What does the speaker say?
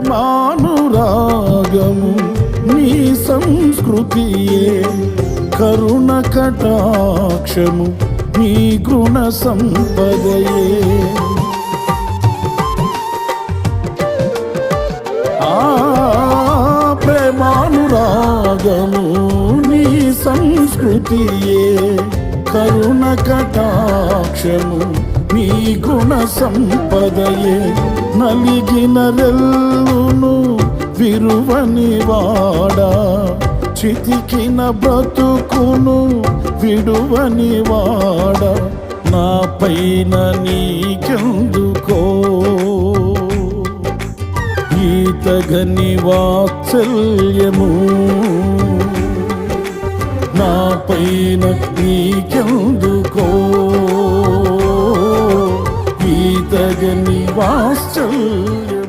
ప్రేమానురాగము నీ సంస్కృతియే, కరుణ కటాక్షము నీ గుణ సంపదయే. ప్రేమానురాగము నీ సంస్కృతియే, కరుణ కటాక్షము నీ గుణ సంపదయే. నలిగిన రెల్లును విరువని వాడా, చితికిన బ్రతుకును విడువని వాడా, నా పైన నీకెందుకో ఈతగని వాత్సల్యము, నా పైన నీకెందుకో ఈతగని వాత్సల్యము.